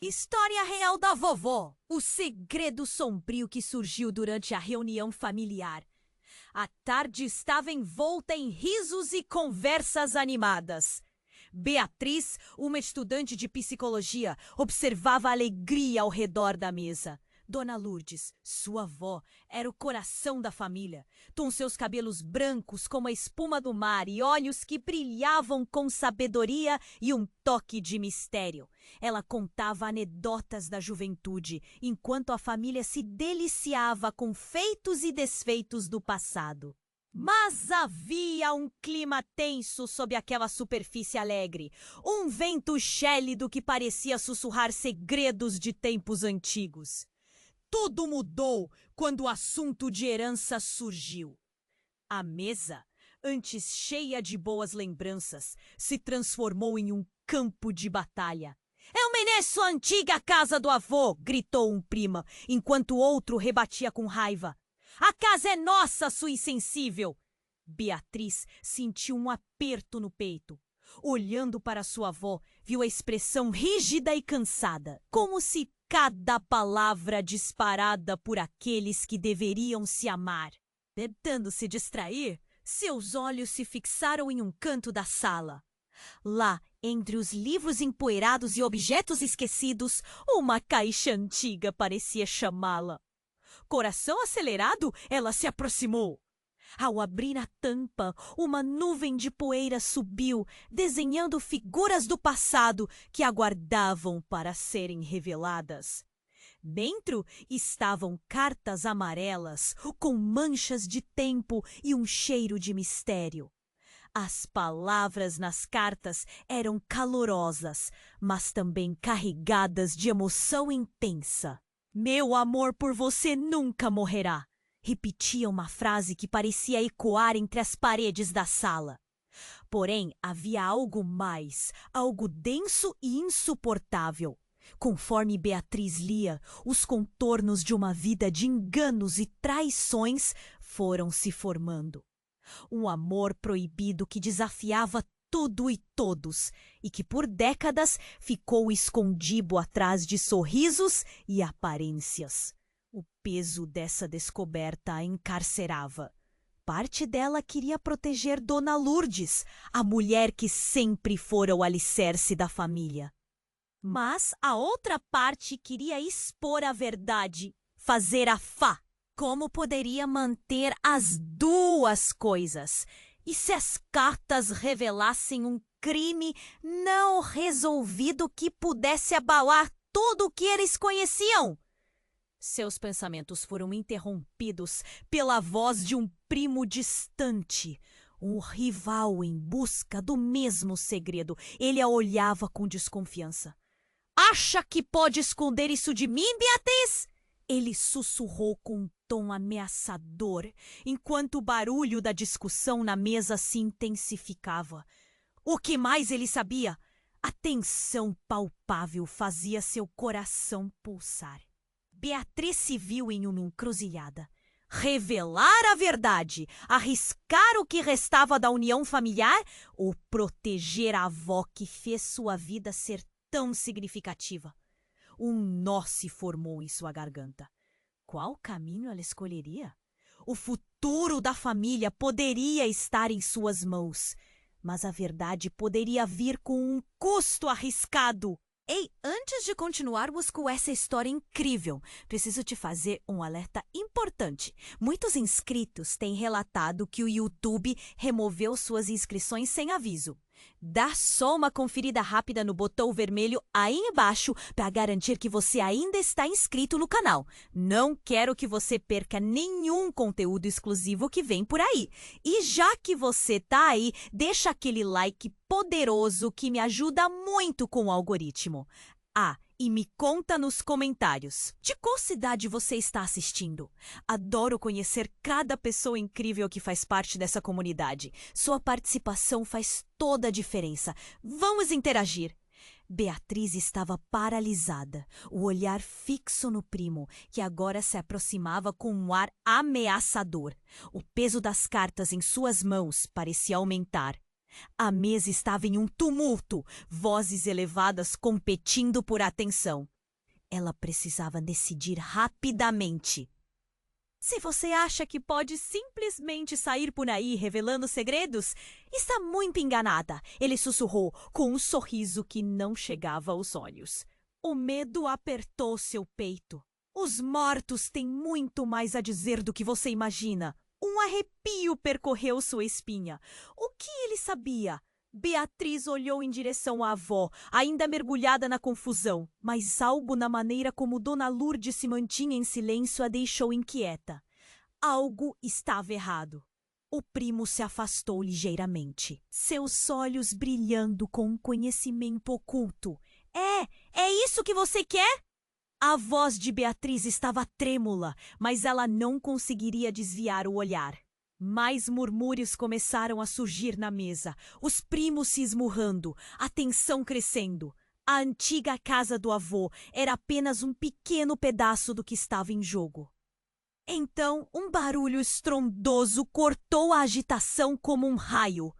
História real da vovó. O segredo sombrio que surgiu durante a reunião familiar. A tarde estava envolta em risos e conversas animadas. Beatriz, uma estudante de psicologia, observava a alegria ao redor da mesa. Dona Lourdes, sua avó, era o coração da família, com seus cabelos brancos como a espuma do mar e olhos que brilhavam com sabedoria e um toque de mistério. Ela contava anedotas da juventude, enquanto a família se deliciava com feitos e desfeitos do passado. Mas havia um clima tenso sob aquela superfície alegre, um vento gélido que parecia sussurrar segredos de tempos antigos. Tudo mudou quando o assunto de herança surgiu. A mesa, antes cheia de boas lembranças, se transformou em um campo de batalha. "Eu mereço a antiga casa do avô!" gritou um prima, enquanto outro rebatia com raiva. "A casa é nossa, sua insensível!" Beatriz sentiu um aperto no peito. Olhando para sua avó, viu a expressão rígida e cansada, como se cada palavra disparada por aqueles que deveriam se amar. Tentando se distrair, seus olhos se fixaram em um canto da sala. Lá, entre os livros empoeirados e objetos esquecidos, uma caixa antiga parecia chamá-la. Coração acelerado, ela se aproximou. Ao abrir a tampa, uma nuvem de poeira subiu, desenhando figuras do passado que aguardavam para serem reveladas. Dentro estavam cartas amarelas, com manchas de tempo e um cheiro de mistério. As palavras nas cartas eram calorosas, mas também carregadas de emoção intensa. "Meu amor por você nunca morrerá", repetia uma frase que parecia ecoar entre as paredes da sala. Porém, havia algo mais, algo denso e insuportável. Conforme Beatriz lia, os contornos de uma vida de enganos e traições foram se formando. Um amor proibido que desafiava tudo e todos, e que por décadas ficou escondido atrás de sorrisos e aparências. O peso dessa descoberta a encarcerava. Parte dela queria proteger Dona Lourdes, a mulher que sempre fora o alicerce da família. Mas a outra parte queria expor a verdade, fazer a fá. Como poderia manter as duas coisas? E se as cartas revelassem um crime não resolvido que pudesse abalar tudo o que eles conheciam? Seus pensamentos foram interrompidos pela voz de um primo distante, um rival em busca do mesmo segredo. Ele a olhava com desconfiança. "Acha que pode esconder isso de mim, Beatriz?" Ele sussurrou com um tom ameaçador, enquanto o barulho da discussão na mesa se intensificava. O que mais ele sabia? A tensão palpável fazia seu coração pulsar. Beatriz se viu em uma encruzilhada. Revelar a verdade, arriscar o que restava da união familiar ou proteger a avó que fez sua vida ser tão significativa? Um nó se formou em sua garganta. Qual caminho ela escolheria? O futuro da família poderia estar em suas mãos, mas a verdade poderia vir com um custo arriscado. Ei, antes de continuarmos com essa história incrível, preciso te fazer um alerta importante. Muitos inscritos têm relatado que o YouTube removeu suas inscrições sem aviso. Dá só uma conferida rápida no botão vermelho aí embaixo para garantir que você ainda está inscrito no canal. Não quero que você perca nenhum conteúdo exclusivo que vem por aí. E já que você tá aí, deixa aquele like poderoso que me ajuda muito com o algoritmo. Ah, e me conta nos comentários, de qual cidade você está assistindo? Adoro conhecer cada pessoa incrível que faz parte dessa comunidade. Sua participação faz toda a diferença. Vamos interagir! Beatriz estava paralisada, o olhar fixo no primo, que agora se aproximava com um ar ameaçador. O peso das cartas em suas mãos parecia aumentar. A mesa estava em um tumulto, vozes elevadas competindo por atenção. Ela precisava decidir rapidamente. Se você acha que pode simplesmente sair por aí revelando segredos, está muito enganada, ele sussurrou com um sorriso que não chegava aos olhos. O medo apertou seu peito. Os mortos têm muito mais a dizer do que você imagina. Um arrepio percorreu sua espinha. O que ele sabia? Beatriz olhou em direção à avó, ainda mergulhada na confusão, mas algo na maneira como Dona Lourdes se mantinha em silêncio a deixou inquieta. Algo estava errado. O primo se afastou ligeiramente, seus olhos brilhando com um conhecimento oculto. É isso que você quer? A voz de Beatriz estava trêmula, mas ela não conseguiria desviar o olhar. Mais murmúrios começaram a surgir na mesa, os primos se esmurrando, a tensão crescendo. A antiga casa do avô era apenas um pequeno pedaço do que estava em jogo. Então, um barulho estrondoso cortou a agitação como um raio.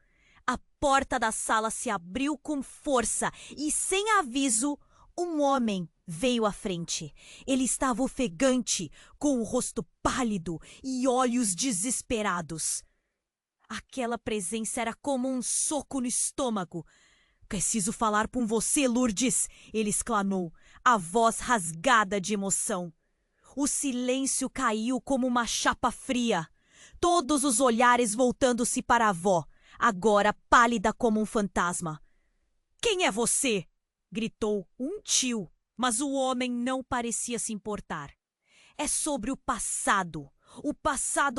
A porta da sala se abriu com força e, sem aviso, um homem veio à frente. Ele estava ofegante, com o rosto pálido e olhos desesperados. Aquela presença era como um soco no estômago. "Preciso falar com você, Lourdes!" ele exclamou, a voz rasgada de emoção. O silêncio caiu como uma chapa fria. Todos os olhares voltando-se para a avó, agora pálida como um fantasma. "Quem é você?" gritou um tio, mas o homem não parecia se importar. "É sobre o passado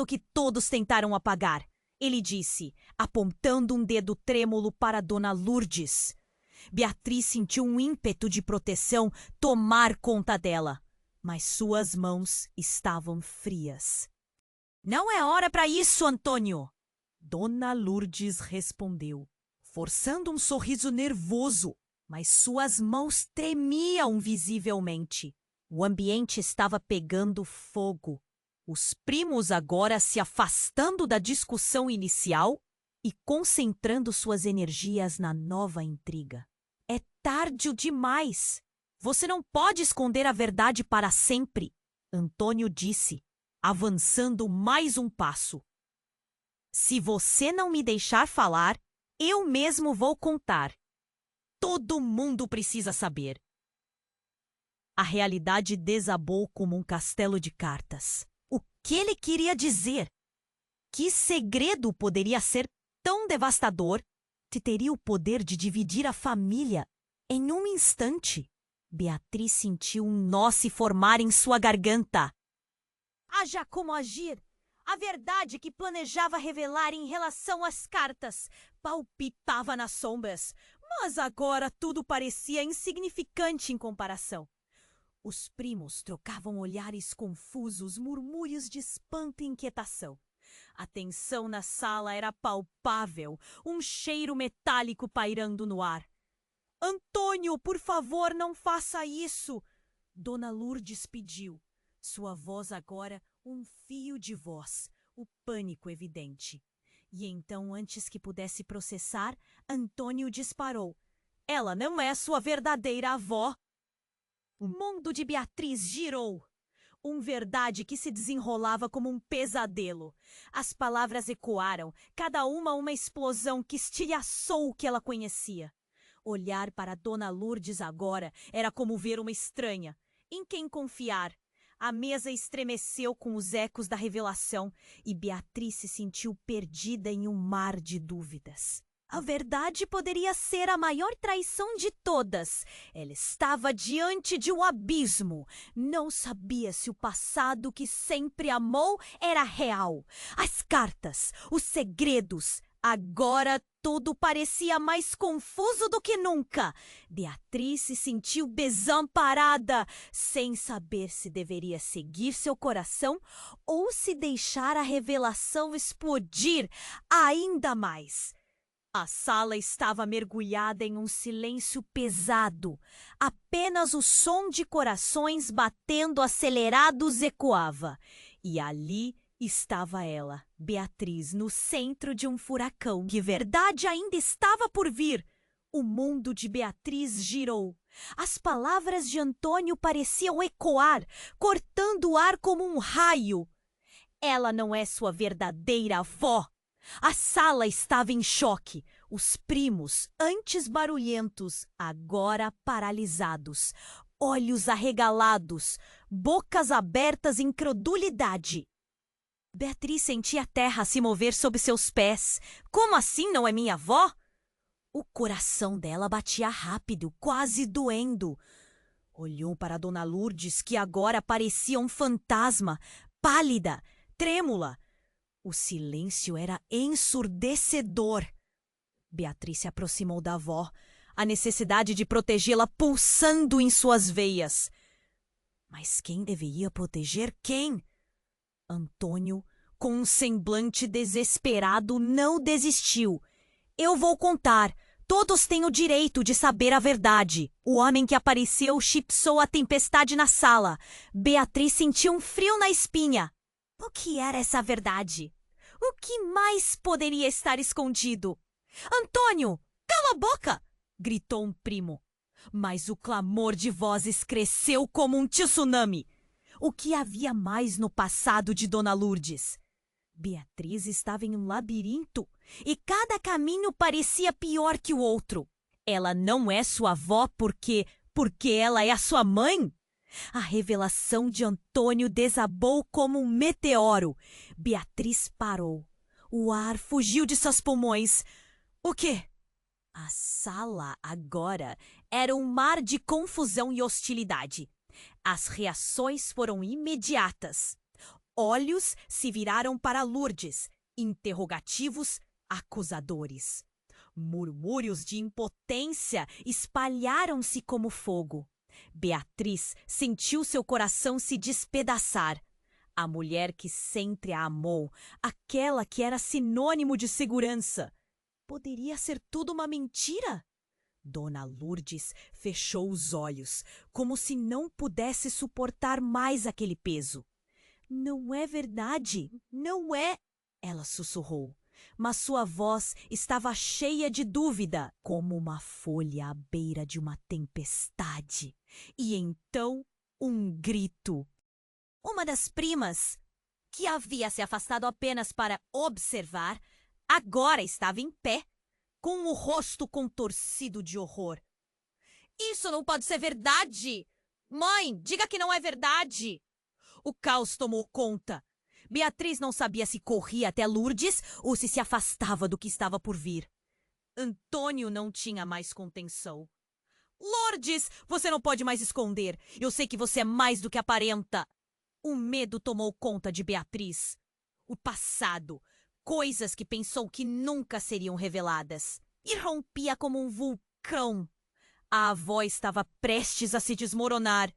que todos tentaram apagar", ele disse, apontando um dedo trêmulo para Dona Lourdes. Beatriz sentiu um ímpeto de proteção tomar conta dela, mas suas mãos estavam frias. "Não é hora para isso, Antônio!" Dona Lourdes respondeu, forçando um sorriso nervoso, mas suas mãos tremiam visivelmente. O ambiente estava pegando fogo. Os primos agora se afastando da discussão inicial e concentrando suas energias na nova intriga. "É tarde demais! Você não pode esconder a verdade para sempre", Antônio disse, avançando mais um passo. "Se você não me deixar falar, eu mesmo vou contar. Todo mundo precisa saber." A realidade desabou como um castelo de cartas. O que ele queria dizer? Que segredo poderia ser tão devastador que teria o poder de dividir a família em um instante? Beatriz sentiu um nó se formar em sua garganta. Haja como agir! A verdade que planejava revelar em relação às cartas palpitava nas sombras, mas agora tudo parecia insignificante em comparação. Os primos trocavam olhares confusos, murmúrios de espanto e inquietação. A tensão na sala era palpável, um cheiro metálico pairando no ar. "Antônio, por favor, não faça isso!" Dona Lourdes pediu. Sua voz agora um fio de voz, o pânico evidente. E então, antes que pudesse processar, Antônio disparou. "Ela não é sua verdadeira avó!" O mundo de Beatriz girou. Verdade que se desenrolava como um pesadelo. As palavras ecoaram, cada uma explosão que estilhaçou o que ela conhecia. Olhar para Dona Lourdes agora era como ver uma estranha. Em quem confiar? A mesa estremeceu com os ecos da revelação e Beatriz se sentiu perdida em um mar de dúvidas. A verdade poderia ser a maior traição de todas. Ela estava diante de um abismo. Não sabia se o passado que sempre amou era real. As cartas, os segredos. Agora tudo parecia mais confuso do que nunca. Beatriz se sentiu desamparada, sem saber se deveria seguir seu coração ou se deixar a revelação explodir ainda mais. A sala estava mergulhada em um silêncio pesado. Apenas o som de corações batendo acelerados ecoava. E ali, Estava ela, Beatriz, no centro de um furacão. Que verdade ainda estava por vir! O mundo de Beatriz girou. As palavras de Antônio pareciam ecoar, cortando o ar como um raio. Ela não é sua verdadeira avó. A sala estava em choque. Os primos, antes barulhentos, agora paralisados. Olhos arregalados, bocas abertas em incredulidade. Beatriz sentia a terra se mover sob seus pés. Como assim não é minha avó? O coração dela batia rápido, quase doendo. Olhou para Dona Lourdes, que agora parecia um fantasma, pálida, trêmula. O silêncio era ensurdecedor. Beatriz se aproximou da avó, a necessidade de protegê-la pulsando em suas veias. Mas quem deveria proteger quem? Antônio, com um semblante desesperado, não desistiu. Eu vou contar. Todos têm o direito de saber a verdade. O homem que apareceu chipsou a tempestade na sala. Beatriz sentiu um frio na espinha. O que era essa verdade? O que mais poderia estar escondido? Antônio, cala a boca! Gritou um primo. Mas o clamor de vozes cresceu como um tsunami. O que havia mais no passado de Dona Lourdes? Beatriz estava em um labirinto e cada caminho parecia pior que o outro. Ela não é sua avó porque ela é a sua mãe? A revelação de Antônio desabou como um meteoro. Beatriz parou. O ar fugiu de seus pulmões. O quê? A sala agora era um mar de confusão e hostilidade. As reações foram imediatas. Olhos se viraram para Lourdes, interrogativos acusadores. Murmúrios de impotência espalharam-se como fogo. Beatriz sentiu seu coração se despedaçar. A mulher que sempre a amou, aquela que era sinônimo de segurança. Poderia ser tudo uma mentira? Dona Lourdes fechou os olhos, como se não pudesse suportar mais aquele peso. Não é verdade, não é, ela sussurrou, mas sua voz estava cheia de dúvida, como uma folha à beira de uma tempestade. E então, um grito. Uma das primas, que havia se afastado apenas para observar, agora estava em pé, com o rosto contorcido de horror. Isso não pode ser verdade! Mãe, diga que não é verdade! O caos tomou conta. Beatriz não sabia se corria até Lourdes ou se afastava do que estava por vir. Antônio não tinha mais contenção. Lourdes, você não pode mais esconder. Eu sei que você é mais do que aparenta. O medo tomou conta de Beatriz. O passado, coisas que pensou que nunca seriam reveladas. Irrompia como um vulcão. A avó estava prestes a se desmoronar.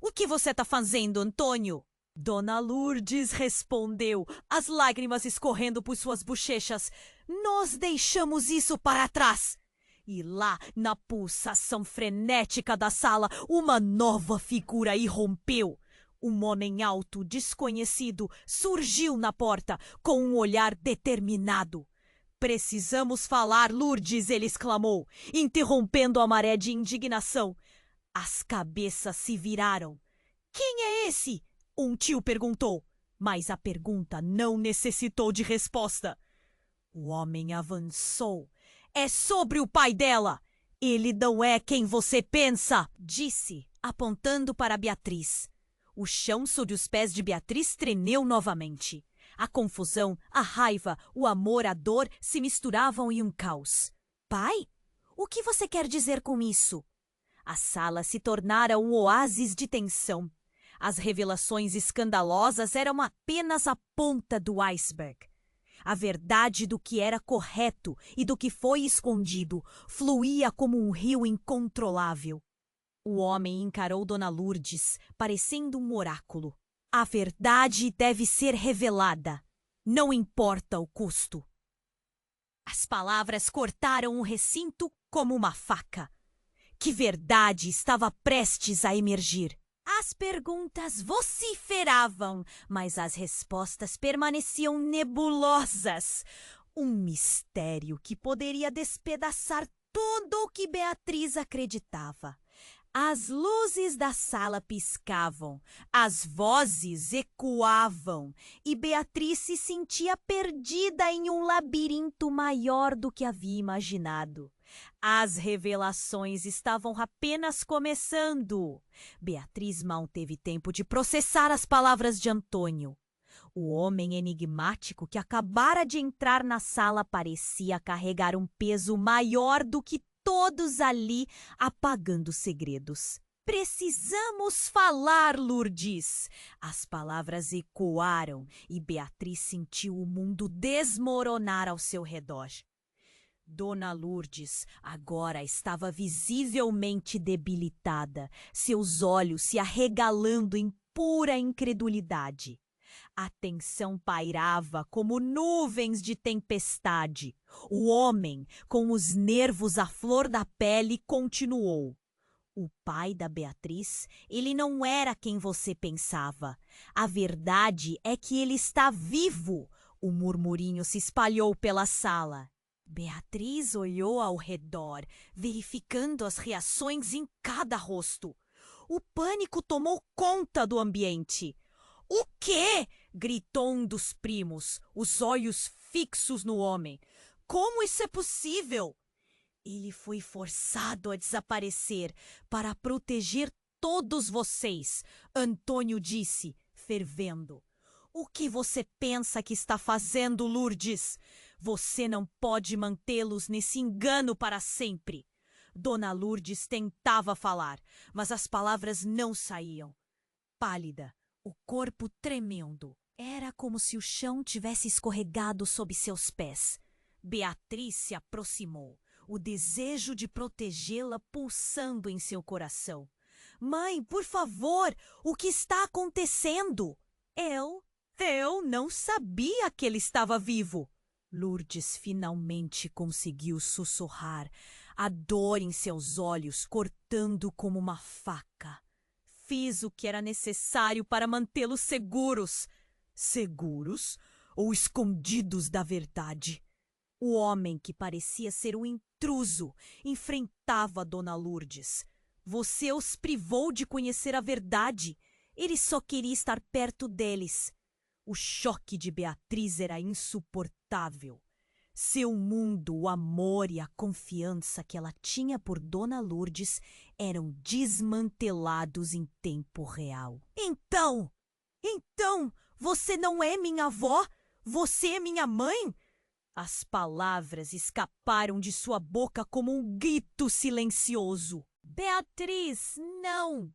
O que você está fazendo, Antônio? Dona Lourdes respondeu, as lágrimas escorrendo por suas bochechas. Nós deixamos isso para trás. E lá, na pulsação frenética da sala, uma nova figura irrompeu. Um homem alto, desconhecido, surgiu na porta, com um olhar determinado. Precisamos falar, Lourdes, ele exclamou, interrompendo a maré de indignação. As cabeças se viraram. Quem é esse? Um tio perguntou, mas a pergunta não necessitou de resposta. O homem avançou. É sobre o pai dela. Ele não é quem você pensa, disse, apontando para Beatriz. O chão sob os pés de Beatriz tremeu novamente. A confusão, a raiva, o amor, a dor se misturavam em um caos. Pai? O que você quer dizer com isso? A sala se tornara um oásis de tensão. As revelações escandalosas eram apenas a ponta do iceberg. A verdade do que era correto e do que foi escondido fluía como um rio incontrolável. O homem encarou Dona Lourdes, parecendo um oráculo. A verdade deve ser revelada. Não importa o custo. As palavras cortaram o recinto como uma faca. Que verdade estava prestes a emergir? A As perguntas vociferavam, mas as respostas permaneciam nebulosas. Um mistério que poderia despedaçar tudo o que Beatriz acreditava. As luzes da sala piscavam, as vozes ecoavam e Beatriz se sentia perdida em um labirinto maior do que havia imaginado. As revelações estavam apenas começando. Beatriz mal teve tempo de processar as palavras de Antônio. O homem enigmático que acabara de entrar na sala parecia carregar um peso maior do que todos ali, apagando segredos. Precisamos falar, Lourdes! As palavras ecoaram e Beatriz sentiu o mundo desmoronar ao seu redor. Dona Lourdes agora estava visivelmente debilitada, seus olhos se arregalando em pura incredulidade. A tensão pairava como nuvens de tempestade. O homem, com os nervos à flor da pele, continuou. O pai da Beatriz, ele não era quem você pensava. A verdade é que ele está vivo. O murmurinho se espalhou pela sala. Beatriz olhou ao redor, verificando as reações em cada rosto. O pânico tomou conta do ambiente. "O quê?" gritou um dos primos, os olhos fixos no homem. "Como isso é possível?" "Ele foi forçado a desaparecer para proteger todos vocês", Antônio disse, fervendo. "O que você pensa que está fazendo, Lourdes? Você não pode mantê-los nesse engano para sempre." Dona Lourdes tentava falar, mas as palavras não saíam. Pálida, o corpo tremendo. Era como se o chão tivesse escorregado sob seus pés. Beatriz se aproximou, o desejo de protegê-la pulsando em seu coração. "Mãe, por favor, o que está acontecendo?" Eu não sabia que ele estava vivo." Lourdes finalmente conseguiu sussurrar, a dor em seus olhos cortando como uma faca. "Fiz o que era necessário para mantê-los seguros." "Seguros ou escondidos da verdade?" O homem, que parecia ser um intruso, enfrentava Dona Lourdes. "Você os privou de conhecer a verdade. Ele só queria estar perto deles." O choque de Beatriz era insuportável. Seu mundo, o amor e a confiança que ela tinha por Dona Lourdes eram desmantelados em tempo real. Então, você não é minha avó? Você é minha mãe?" As palavras escaparam de sua boca como um grito silencioso. "Beatriz, não!"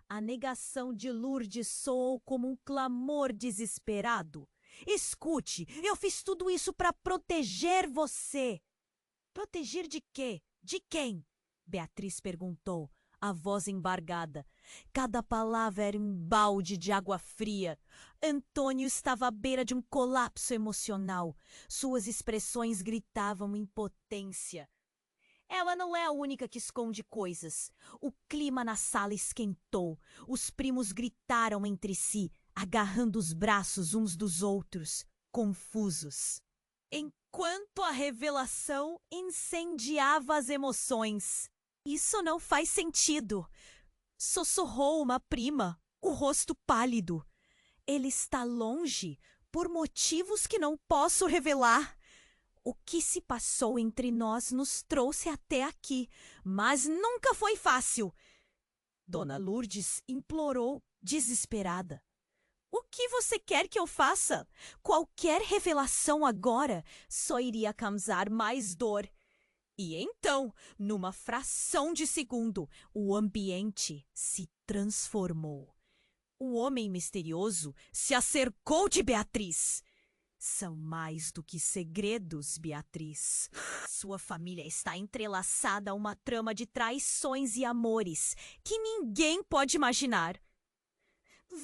A negação de Lourdes soou como um clamor desesperado. "Escute, eu fiz tudo isso para proteger você." "Proteger de quê? De quem?" Beatriz perguntou, a voz embargada. Cada palavra era um balde de água fria. Antônio estava à beira de um colapso emocional. Suas expressões gritavam impotência. Ela não é a única que esconde coisas. O clima na sala esquentou. Os primos gritaram entre si, agarrando os braços uns dos outros, confusos. Enquanto a revelação incendiava as emoções. "Isso não faz sentido", sussurrou uma prima, o rosto pálido. "Ele está longe, por motivos que não posso revelar. O que se passou entre nós nos trouxe até aqui, mas nunca foi fácil." Dona Lourdes implorou, desesperada. "O que você quer que eu faça? Qualquer revelação agora só iria causar mais dor." E então, numa fração de segundo, o ambiente se transformou. O homem misterioso se acercou de Beatriz. "São mais do que segredos, Beatriz. Sua família está entrelaçada a uma trama de traições e amores que ninguém pode imaginar.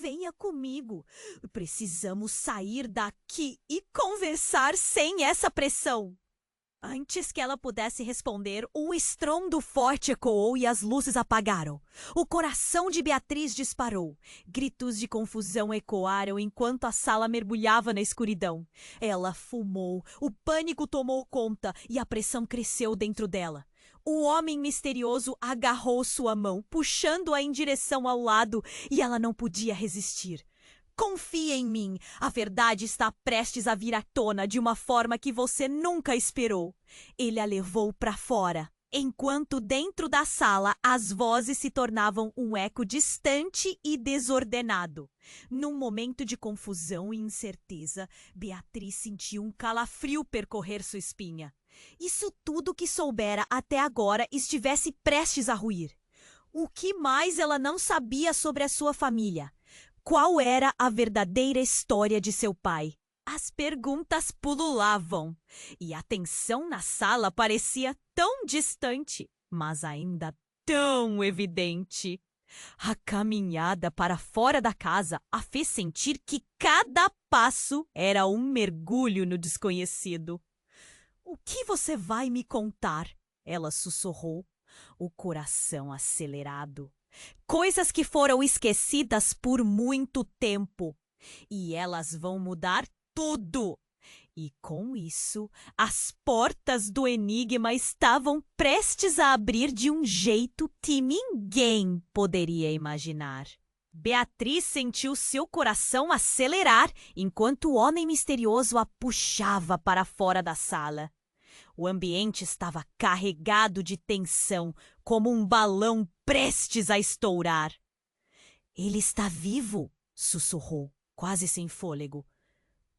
Venha comigo. Precisamos sair daqui e conversar sem essa pressão." Antes que ela pudesse responder, um estrondo forte ecoou e as luzes apagaram. O coração de Beatriz disparou. Gritos de confusão ecoaram enquanto a sala mergulhava na escuridão. Ela fumou, o pânico tomou conta e a pressão cresceu dentro dela. O homem misterioso agarrou sua mão, puxando-a em direção ao lado, e ela não podia resistir. Confie em mim, a verdade está prestes a vir à tona de uma forma que você nunca esperou. Ele a levou para fora, enquanto dentro da sala as vozes se tornavam um eco distante e desordenado. Num momento de confusão e incerteza, Beatriz sentiu um calafrio percorrer sua espinha. Isso tudo que soubera até agora estivesse prestes a ruir. O que mais ela não sabia sobre a sua família? Qual era a verdadeira história de seu pai? As perguntas pululavam, e a tensão na sala parecia tão distante, mas ainda tão evidente. A caminhada para fora da casa a fez sentir que cada passo era um mergulho no desconhecido. "O que você vai me contar?" ela sussurrou, o coração acelerado. Coisas que foram esquecidas por muito tempo. E elas vão mudar tudo. E com isso, as portas do enigma estavam prestes a abrir de um jeito que ninguém poderia imaginar. Beatriz sentiu seu coração acelerar enquanto o homem misterioso a puxava para fora da sala. O ambiente estava carregado de tensão, como um balão prestes a estourar. "Ele está vivo", sussurrou, quase sem fôlego.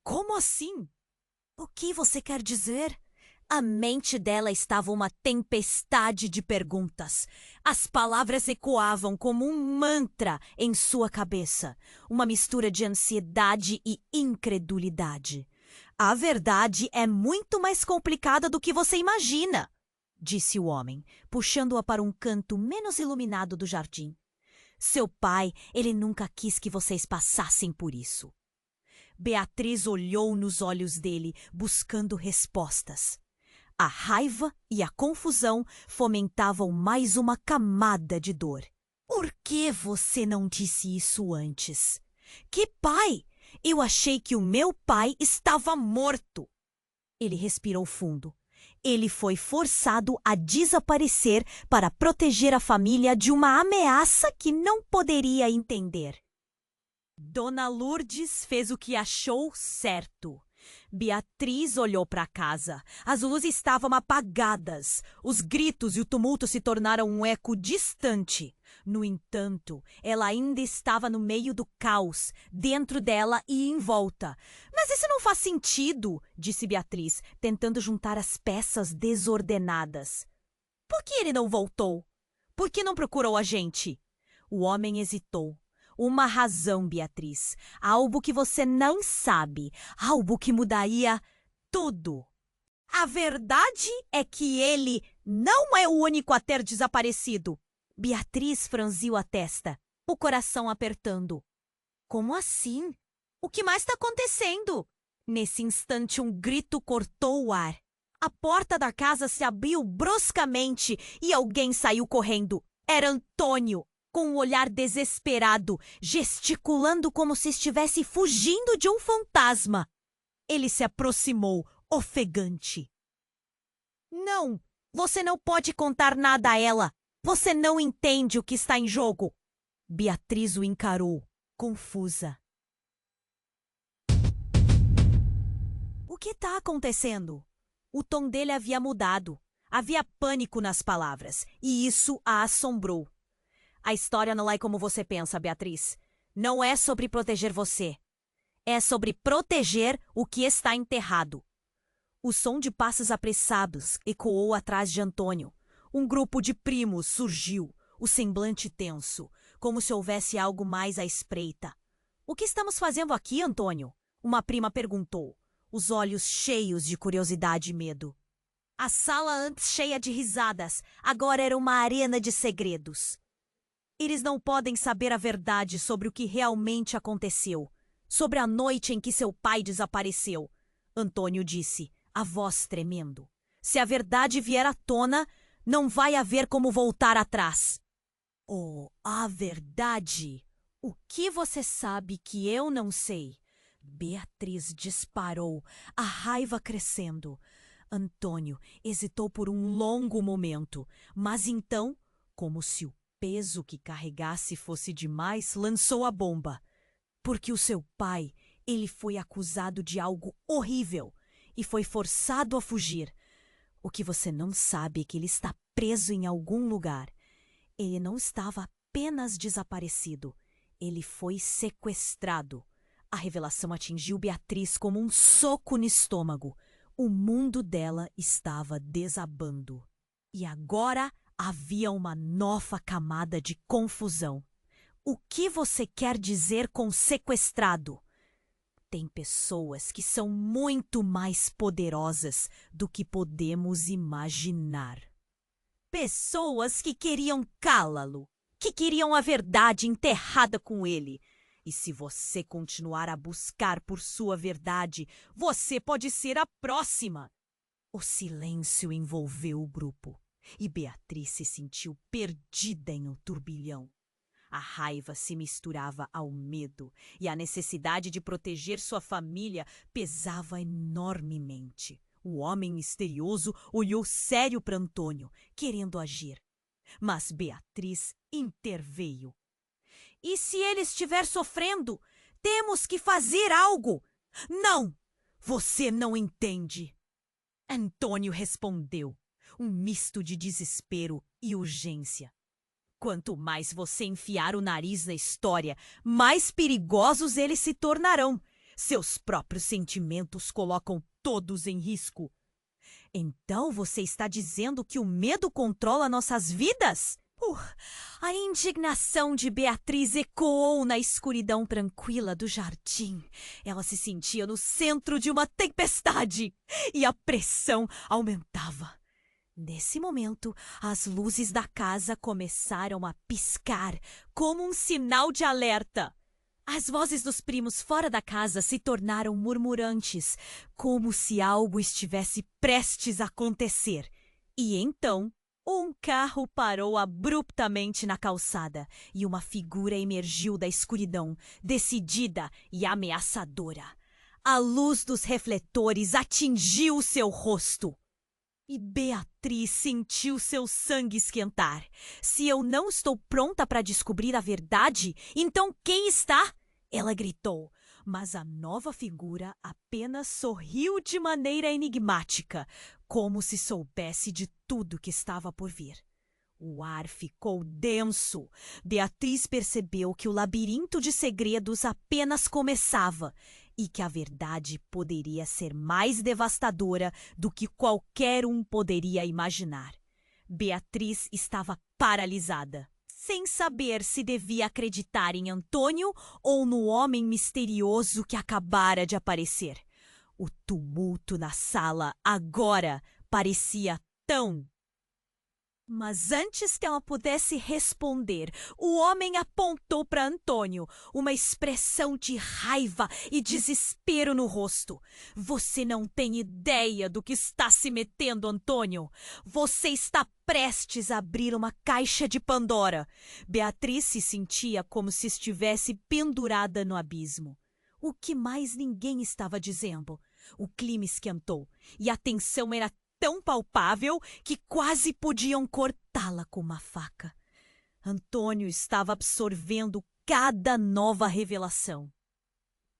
"Como assim? O que você quer dizer?" A mente dela estava uma tempestade de perguntas. As palavras ecoavam como um mantra em sua cabeça, uma mistura de ansiedade e incredulidade. "A verdade é muito mais complicada do que você imagina", disse o homem, puxando-a para um canto menos iluminado do jardim. "Seu pai, ele nunca quis que vocês passassem por isso." Beatriz olhou nos olhos dele, buscando respostas. A raiva e a confusão fomentavam mais uma camada de dor. "Por que você não disse isso antes?" "Que pai? Eu achei que o meu pai estava morto." Ele respirou fundo. Ele foi forçado a desaparecer para proteger a família de uma ameaça que não poderia entender. Dona Lourdes fez o que achou certo. Beatriz olhou para casa. As luzes estavam apagadas. Os gritos e o tumulto se tornaram um eco distante. No entanto, ela ainda estava no meio do caos, dentro dela e em volta. "Mas isso não faz sentido", disse Beatriz, tentando juntar as peças desordenadas. "Por que ele não voltou? Por que não procurou a gente?" O homem hesitou. "Uma razão, Beatriz. Algo que você não sabe. Algo que mudaria tudo. A verdade é que ele não é o único a ter desaparecido." Beatriz franziu a testa, o coração apertando. "Como assim? O que mais está acontecendo?" Nesse instante, um grito cortou o ar. A porta da casa se abriu bruscamente e alguém saiu correndo. Era Antônio, com um olhar desesperado, gesticulando como se estivesse fugindo de um fantasma. Ele se aproximou, ofegante. "Não, você não pode contar nada a ela. Você não entende o que está em jogo." Beatriz o encarou, confusa. "O que está acontecendo?" O tom dele havia mudado. Havia pânico nas palavras, e isso a assombrou. "A história não é como você pensa, Beatriz. Não é sobre proteger você. É sobre proteger o que está enterrado." O som de passos apressados ecoou atrás de Antônio. Um grupo de primos surgiu, o semblante tenso, como se houvesse algo mais à espreita. "O que estamos fazendo aqui, Antônio?" uma prima perguntou, os olhos cheios de curiosidade e medo. A sala, antes cheia de risadas, agora era uma arena de segredos. "Eles não podem saber a verdade sobre o que realmente aconteceu, sobre a noite em que seu pai desapareceu", Antônio disse, a voz tremendo. Se a verdade vier à tona, não vai haver como voltar atrás. Oh, a verdade! O que você sabe que eu não sei? Beatriz disparou, a raiva crescendo. Antônio hesitou por um longo momento, mas então, como se o peso que carregasse fosse demais, lançou a bomba. Porque o seu pai, ele foi acusado de algo horrível e foi forçado a fugir. O que você não sabe é que ele está preso em algum lugar. Ele não estava apenas desaparecido, ele foi sequestrado. A revelação atingiu Beatriz como um soco no estômago. O mundo dela estava desabando. E agora havia uma nova camada de confusão. O que você quer dizer com sequestrado? Tem pessoas que são muito mais poderosas do que podemos imaginar. Pessoas que queriam calá-lo, que queriam a verdade enterrada com ele. E se você continuar a buscar por sua verdade, você pode ser a próxima. O silêncio envolveu o grupo e Beatriz se sentiu perdida em um turbilhão. A raiva se misturava ao medo e a necessidade de proteger sua família pesava enormemente. O homem misterioso olhou sério para Antônio, querendo agir. Mas Beatriz interveio. E se ele estiver sofrendo, temos que fazer algo. Não! Você não entende. Antônio respondeu, um misto de desespero e urgência. Quanto mais você enfiar o nariz na história, mais perigosos eles se tornarão. Seus próprios sentimentos colocam todos em risco. Então você está dizendo que o medo controla nossas vidas? A indignação de Beatriz ecoou na escuridão tranquila do jardim. Ela se sentia no centro de uma tempestade e a pressão aumentava. Nesse momento, as luzes da casa começaram a piscar como um sinal de alerta. As vozes dos primos fora da casa se tornaram murmurantes, como se algo estivesse prestes a acontecer. E então, um carro parou abruptamente na calçada e uma figura emergiu da escuridão, decidida e ameaçadora. A luz dos refletores atingiu seu rosto. E Beatriz sentiu seu sangue esquentar. Se eu não estou pronta para descobrir a verdade, então quem está? Ela gritou, mas a nova figura apenas sorriu de maneira enigmática, como se soubesse de tudo que estava por vir. O ar ficou denso. Beatriz percebeu que o labirinto de segredos apenas começava e que a verdade poderia ser mais devastadora do que qualquer um poderia imaginar. Beatriz estava paralisada, sem saber se devia acreditar em Antônio ou no homem misterioso que acabara de aparecer. O tumulto na sala agora parecia tão... Mas antes que ela pudesse responder, o homem apontou para Antônio, uma expressão de raiva e desespero no rosto. Você não tem ideia do que está se metendo, Antônio. Você está prestes a abrir uma caixa de Pandora. Beatriz se sentia como se estivesse pendurada no abismo. O que mais ninguém estava dizendo? O clima esquentou e a tensão era tão palpável que quase podiam cortá-la com uma faca. Antônio estava absorvendo cada nova revelação.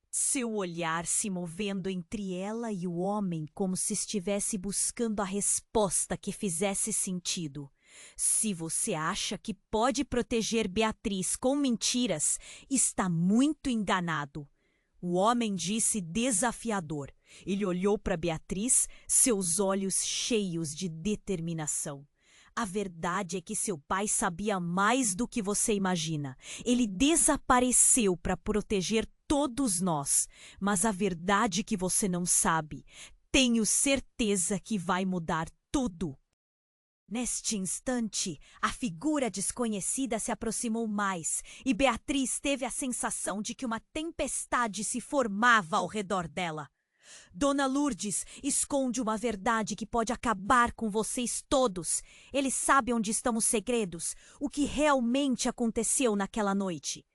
Seu olhar se movendo entre ela e o homem como se estivesse buscando a resposta que fizesse sentido. Se você acha que pode proteger Beatriz com mentiras, está muito enganado. O homem disse desafiador. Ele olhou para Beatriz, seus olhos cheios de determinação. A verdade é que seu pai sabia mais do que você imagina. Ele desapareceu para proteger todos nós. Mas a verdade que você não sabe, tenho certeza que vai mudar tudo. Neste instante, a figura desconhecida se aproximou mais e Beatriz teve a sensação de que uma tempestade se formava ao redor dela. Dona Lourdes esconde uma verdade que pode acabar com vocês todos. Ele sabe onde estão os segredos, o que realmente aconteceu naquela noite.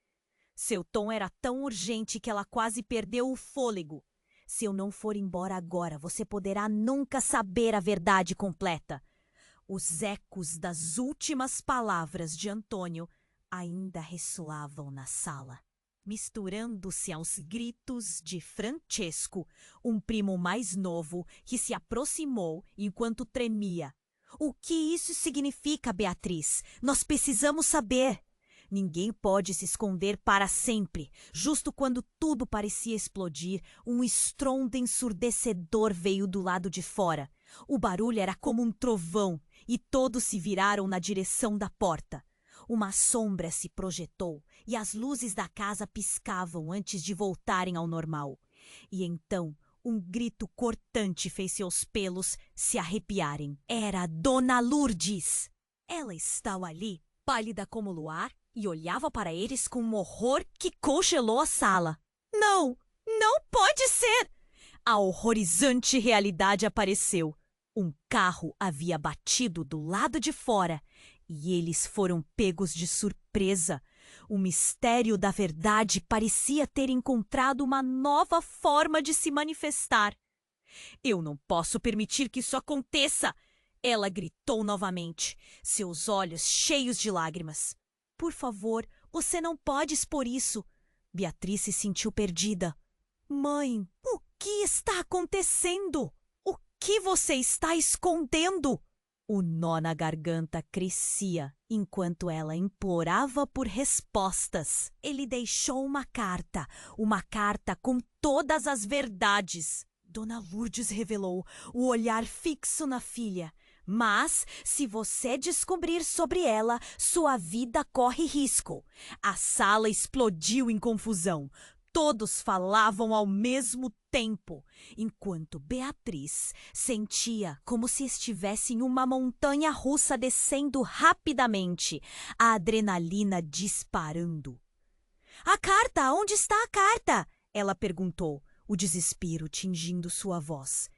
Seu tom era tão urgente que ela quase perdeu o fôlego. Se eu não for embora agora, você poderá nunca saber a verdade completa. Os ecos das últimas palavras de Antônio ainda ressoavam na sala, misturando-se aos gritos de Francesco, um primo mais novo, que se aproximou enquanto tremia. O que isso significa, Beatriz? Nós precisamos saber. Ninguém pode se esconder para sempre. Justo quando tudo parecia explodir, um estrondo ensurdecedor veio do lado de fora. O barulho era como um trovão e todos se viraram na direção da porta. Uma sombra se projetou e as luzes da casa piscavam antes de voltarem ao normal. E então, um grito cortante fez seus pelos se arrepiarem. Era Dona Lourdes! Ela estava ali, pálida como o luar, e olhava para eles com um horror que congelou a sala. Não! Não pode ser! A horrorizante realidade apareceu. Um carro havia batido do lado de fora e eles foram pegos de surpresa. O mistério da verdade parecia ter encontrado uma nova forma de se manifestar. Eu não posso permitir que isso aconteça! Ela gritou novamente, seus olhos cheios de lágrimas. Por favor, você não pode expor isso. Beatriz se sentiu perdida. Mãe, o que está acontecendo? O que você está escondendo? O nó na garganta crescia enquanto ela implorava por respostas. Ele deixou uma carta com todas as verdades. Dona Lourdes revelou, o olhar fixo na filha. Mas, se você descobrir sobre ela, sua vida corre risco. A sala explodiu em confusão. Todos falavam ao mesmo tempo, enquanto Beatriz sentia como se estivesse em uma montanha russa descendo rapidamente, a adrenalina disparando. A carta! Onde está a carta? Ela perguntou, o desespero tingindo sua voz.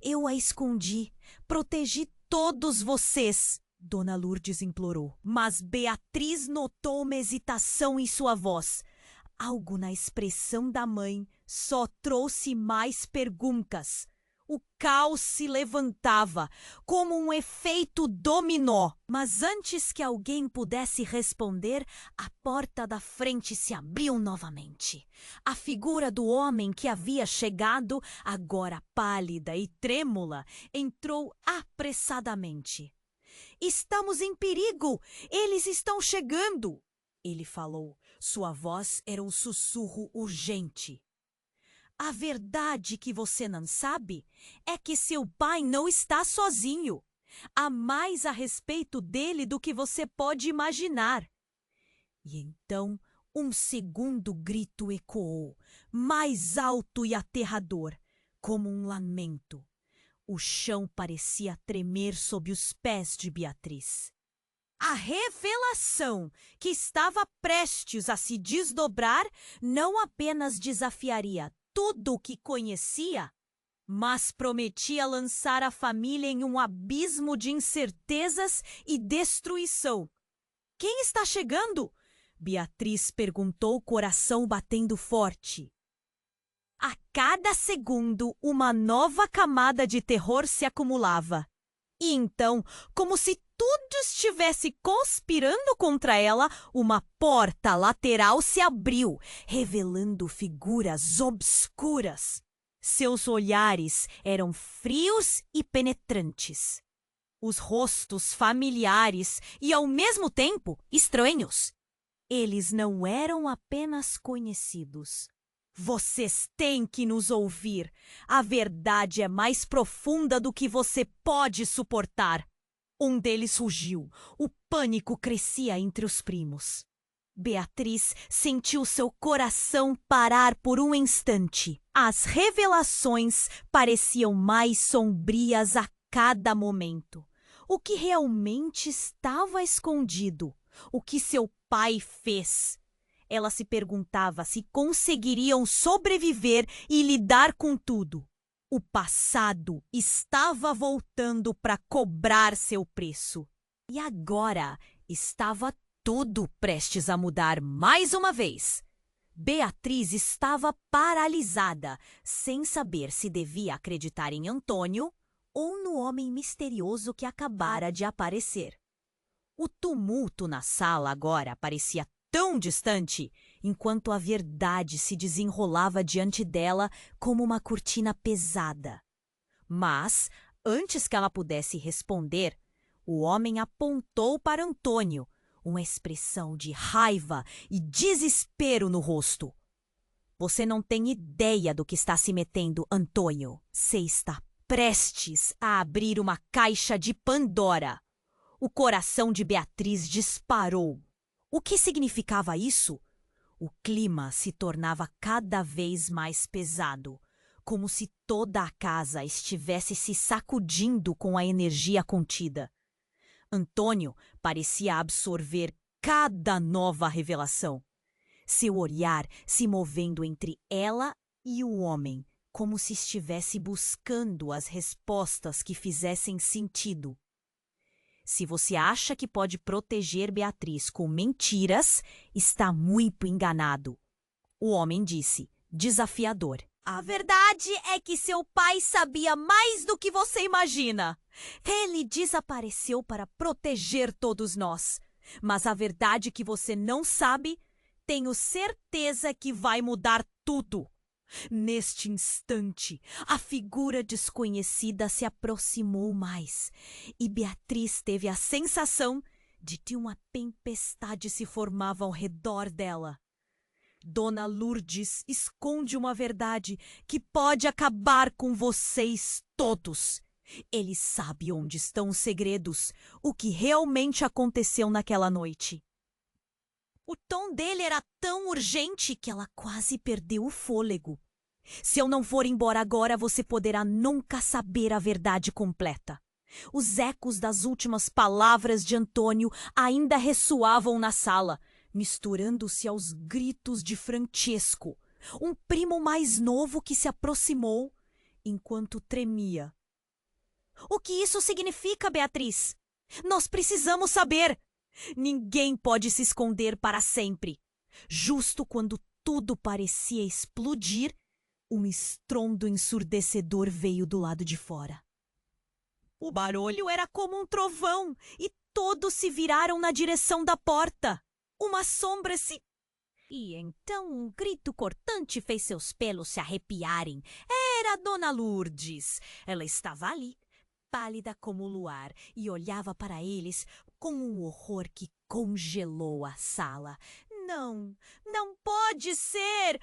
Eu a escondi. Protegi todos vocês, Dona Lourdes implorou. Mas Beatriz notou uma hesitação em sua voz. Algo na expressão da mãe só trouxe mais perguntas. O caos se levantava, como um efeito dominó. Mas antes que alguém pudesse responder, a porta da frente se abriu novamente. A figura do homem que havia chegado, agora pálida e trêmula, entrou apressadamente. Estamos em perigo! Eles estão chegando! Ele falou. Sua voz era um sussurro urgente. A verdade que você não sabe é que seu pai não está sozinho. Há mais a respeito dele do que você pode imaginar. E então um segundo grito ecoou, mais alto e aterrador, como um lamento. O chão parecia tremer sob os pés de Beatriz. A revelação que estava prestes a se desdobrar não apenas desafiaria tudo o que conhecia, mas prometia lançar a família em um abismo de incertezas e destruição. Quem está chegando? Beatriz perguntou, o coração batendo forte. A cada segundo, uma nova camada de terror se acumulava. E então, como se tudo estivesse conspirando contra ela, uma porta lateral se abriu, revelando figuras obscuras. Seus olhares eram frios e penetrantes. Os rostos familiares e, ao mesmo tempo, estranhos. Eles não eram apenas conhecidos. Vocês têm que nos ouvir. A verdade é mais profunda do que você pode suportar. Um deles rugiu. O pânico crescia entre os primos. Beatriz sentiu seu coração parar por um instante. As revelações pareciam mais sombrias a cada momento. O que realmente estava escondido? O que seu pai fez? Ela se perguntava se conseguiriam sobreviver e lidar com tudo. O passado estava voltando para cobrar seu preço. E agora estava tudo prestes a mudar mais uma vez. Beatriz estava paralisada, sem saber se devia acreditar em Antônio ou no homem misterioso que acabara de aparecer. O tumulto na sala agora parecia tão distante, enquanto a verdade se desenrolava diante dela como uma cortina pesada. Mas, antes que ela pudesse responder, o homem apontou para Antônio, uma expressão de raiva e desespero no rosto. Você não tem ideia do que está se metendo, Antônio. Você está prestes a abrir uma caixa de Pandora. O coração de Beatriz disparou. O que significava isso? O clima se tornava cada vez mais pesado, como se toda a casa estivesse se sacudindo com a energia contida. Antônio parecia absorver cada nova revelação. Seu olhar se movendo entre ela e o homem, como se estivesse buscando as respostas que fizessem sentido. Se você acha que pode proteger Beatriz com mentiras, está muito enganado. O homem disse, desafiador. A verdade é que seu pai sabia mais do que você imagina. Ele desapareceu para proteger todos nós. Mas a verdade que você não sabe, tenho certeza que vai mudar tudo. Neste instante, a figura desconhecida se aproximou mais e Beatriz teve a sensação de que uma tempestade se formava ao redor dela. Dona Lourdes esconde uma verdade que pode acabar com vocês todos. Ele sabe onde estão os segredos, o que realmente aconteceu naquela noite. O tom dele era tão urgente que ela quase perdeu o fôlego. Se eu não for embora agora, você poderá nunca saber a verdade completa. Os ecos das últimas palavras de Antônio ainda ressoavam na sala, misturando-se aos gritos de Francesco, um primo mais novo que se aproximou enquanto tremia. O que isso significa, Beatriz? Nós precisamos saber! Ninguém pode se esconder para sempre. Justo quando tudo parecia explodir, um estrondo ensurdecedor veio do lado de fora. O barulho era como um trovão e todos se viraram na direção da porta. Uma sombra se... E então um grito cortante fez seus pelos se arrepiarem. Era Dona Lourdes. Ela estava ali, pálida como o luar, e olhava para eles com um horror que congelou a sala. Não, não pode ser!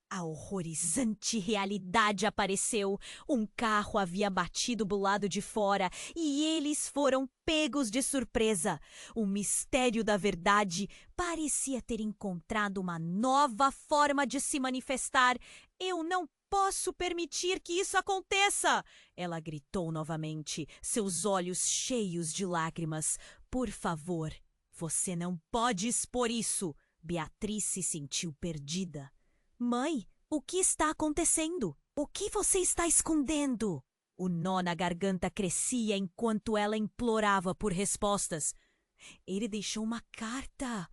A horrorizante realidade apareceu. Um carro havia batido do lado de fora e eles foram pegos de surpresa. O mistério da verdade parecia ter encontrado uma nova forma de se manifestar. Eu não posso permitir que isso aconteça! Ela gritou novamente, seus olhos cheios de lágrimas. Por favor, você não pode expor isso. Beatriz se sentiu perdida. Mãe, o que está acontecendo? O que você está escondendo? O nó na garganta crescia enquanto ela implorava por respostas. Ele deixou uma carta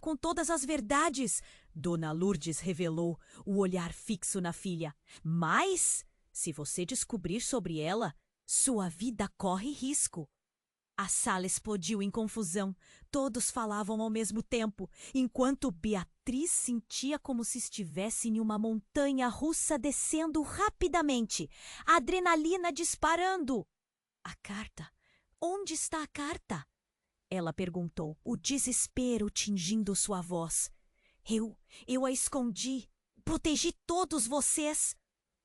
com todas as verdades. Dona Lourdes revelou, o olhar fixo na filha. Mas, se você descobrir sobre ela, sua vida corre risco. A sala explodiu em confusão. Todos falavam ao mesmo tempo, enquanto Beatriz sentia como se estivesse em uma montanha russa descendo rapidamente, a adrenalina disparando. A carta? Onde está a carta? Ela perguntou, o desespero tingindo sua voz. Eu a escondi. Protegi todos vocês.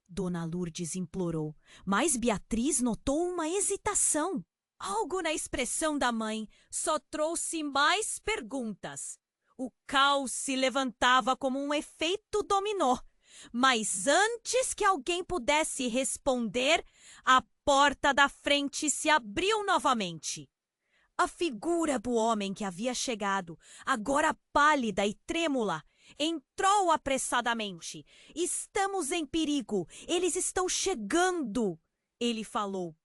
Dona Lourdes implorou, mas Beatriz notou uma hesitação. Algo na expressão da mãe só trouxe mais perguntas. O caos se levantava como um efeito dominó. Mas antes que alguém pudesse responder, a porta da frente se abriu novamente. A figura do homem que havia chegado, agora pálida e trêmula, entrou apressadamente. Estamos em perigo. Eles estão chegando, ele falou.